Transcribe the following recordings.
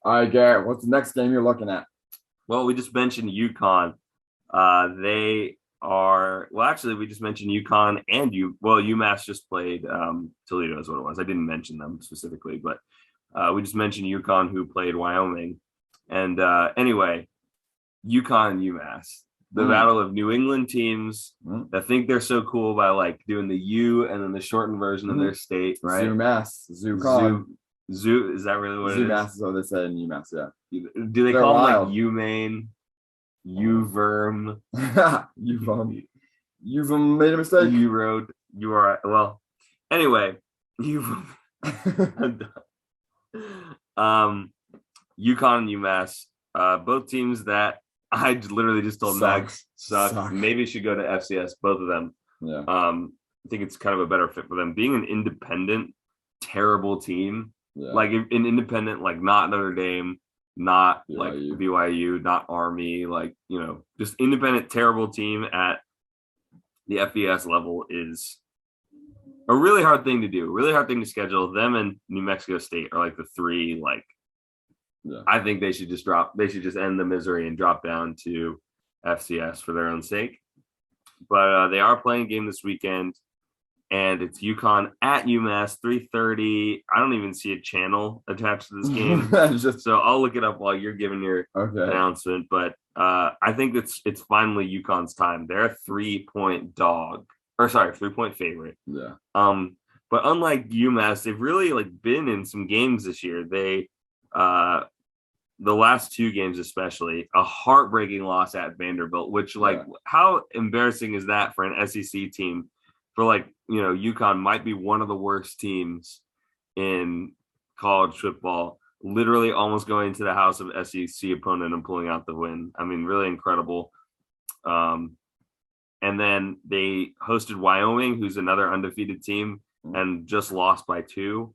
All right, Garrett, what's the next game you're looking at? Well, we just mentioned UConn. They are actually we just mentioned UConn and UMass just played Toledo is what it was. I didn't mention them specifically, but we just mentioned UConn who played Wyoming. And anyway, UConn and UMass, the battle of New England teams that think they're so cool by like doing the U and then the shortened version of their state, right? UMass, UConn. Zoo, is that really what it is? UMass is what they say in UMass, yeah. Do they call them like UMaine, UVerm? You've made a mistake. You road. You are well. Anyway, UConn and UMass, both teams that I literally just told Max suck. Maybe should go to FCS. Both of them. Yeah. I think it's kind of a better fit for them. Being an independent, terrible team, like an independent, like not Notre Dame, not BYU. Like BYU, not Army, like just independent, terrible team at the FBS level is a really hard thing to do, really hard thing to schedule. Them and New Mexico State are like the three, I think they should just end the misery and drop down to FCS for their own sake. But they are playing a game this weekend, and it's UConn at UMass, 3:30. I don't even see a channel attached to this game. So I'll look it up while you're giving your announcement. But I think it's finally UConn's time. They're a 3-point favorite. Yeah. But unlike UMass, they've really been in some games this year. They the last two games, especially a heartbreaking loss at Vanderbilt, which how embarrassing is that for an SEC team? For UConn might be one of the worst teams in college football, literally almost going to the house of SEC opponent and pulling out the win. I mean, really incredible. And then they hosted Wyoming, who's another undefeated team, and just lost by 2.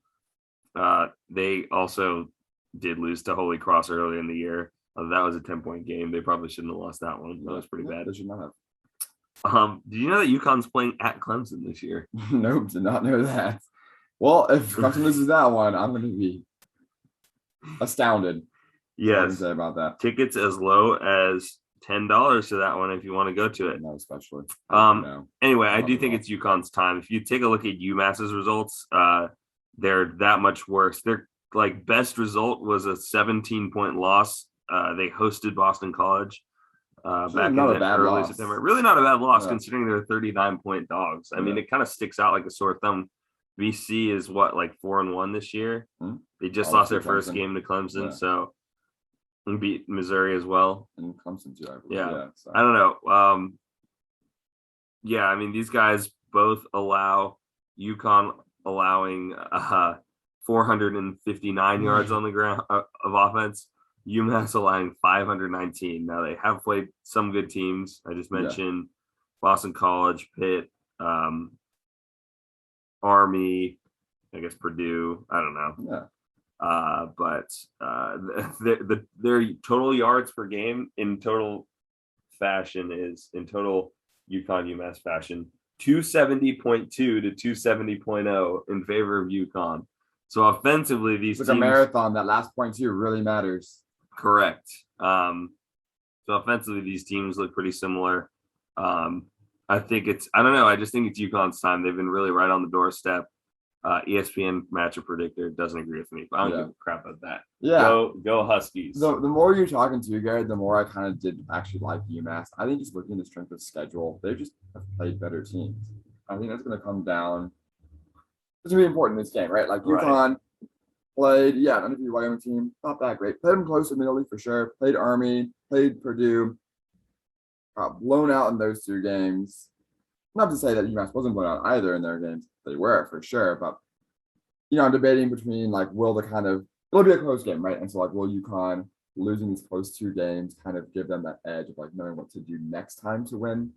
They also did lose to Holy Cross early in the year. That was a 10-point game. They probably shouldn't have lost that one. That was pretty bad. They should not have. Did you know that UConn's playing at Clemson this year? Nope, did not know that. Well, if Clemson loses that one, I'm going to be astounded. Yes. Say about that. Tickets as low as $10 to that one if you want to go to it. No, especially. Anyway, I do think it's UConn's time. If you take a look at UMass's results, they're that much worse. Their best result was a 17-point loss. They hosted Boston College. Back in early September. Really not a bad loss considering they're 39-point dogs. I mean, it kind of sticks out like a sore thumb. BC is 4-1 this year. They just lost their first game to Clemson, so and beat Missouri as well. And Clemson too, I believe. Yeah. I don't know. I mean, these guys both allow UConn allowing 459 yards on the ground of offense. UMass allowing 519. Now they have played some good teams. I just mentioned Boston College, Pitt, Army, I guess Purdue. I don't know. Yeah. But their total yards per game in total fashion is in total UConn UMass fashion 270.2 to 270.0 in favor of UConn. So offensively, these it's like teams, a marathon. That last 0.2 really matters. Correct. So offensively, these teams look pretty similar. I think I don't know. I just think it's UConn's time. They've been really right on the doorstep. ESPN matchup predictor doesn't agree with me, but I don't give a crap about that. Yeah. Go Huskies. The more you're talking to, Garrett, the more I kind of did actually like UMass. I think just looking at the strength of schedule, they just have played better teams. I think that's going to come down. It's going to be important in this game, right? UConn played, an undefeated Wyoming team, not that great. Played them close admittedly for sure. Played Army, played Purdue. Blown out in those 2 games. Not to say that UMass wasn't blown out either in their games. They were for sure, but I'm debating between it'll be a close game, right? And so will UConn losing these close 2 games kind of give them that edge of knowing what to do next time to win?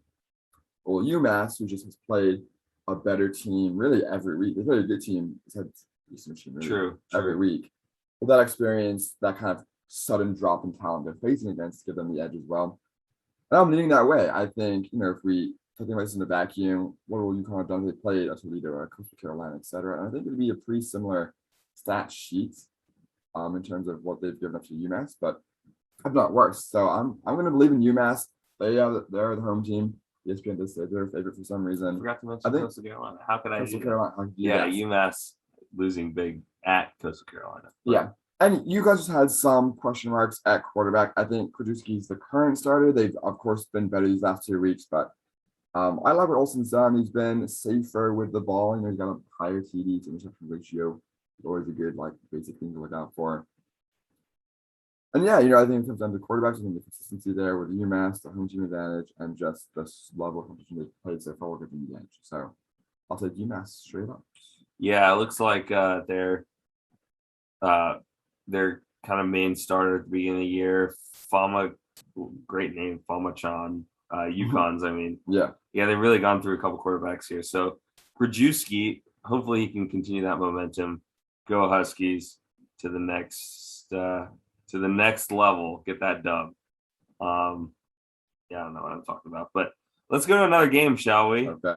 Well, UMass, who just has played a better team really every week. They've played a good team. It's had decent team every week. Will that experience, that kind of sudden drop in talent they're facing against, give them the edge as well? And I'm leaning that way. I think, if we think about this in a vacuum, what will UConn have done? They played a Toledo, a Coastal Carolina, etc. And I think it'd be a pretty similar stat sheet. in terms of what they've given up to UMass, but if not worse. So I'm going to believe in UMass. They're the home team. ESPN does say they're a favorite for some reason. I forgot to mention Coastal Carolina. How could I Coastal Carolina? UMass losing big at Coastal Carolina. But, yeah. And you guys just had some question marks at quarterback. I think Krajewski's the current starter. They've, of course, been better these last 2 weeks, but I like what Olsen's done. He's been safer with the ball. You know, he's got a higher TD to interception ratio. Always a good, basic thing to look out for. And yeah, I think it comes down to quarterbacks. I think the consistency there with UMass, the home team advantage, and just the level of competition they've played so far will give them the edge. So I'll take UMass straight up. Yeah, it looks like their kind of main starter at the beginning of the year, Fama, great name, Fama Chan, UConn's. I mean, yeah, they've really gone through a couple quarterbacks here. So Krajewski, hopefully he can continue that momentum. Go Huskies to the next level. Get that dub. I don't know what I'm talking about, but let's go to another game, shall we? Okay.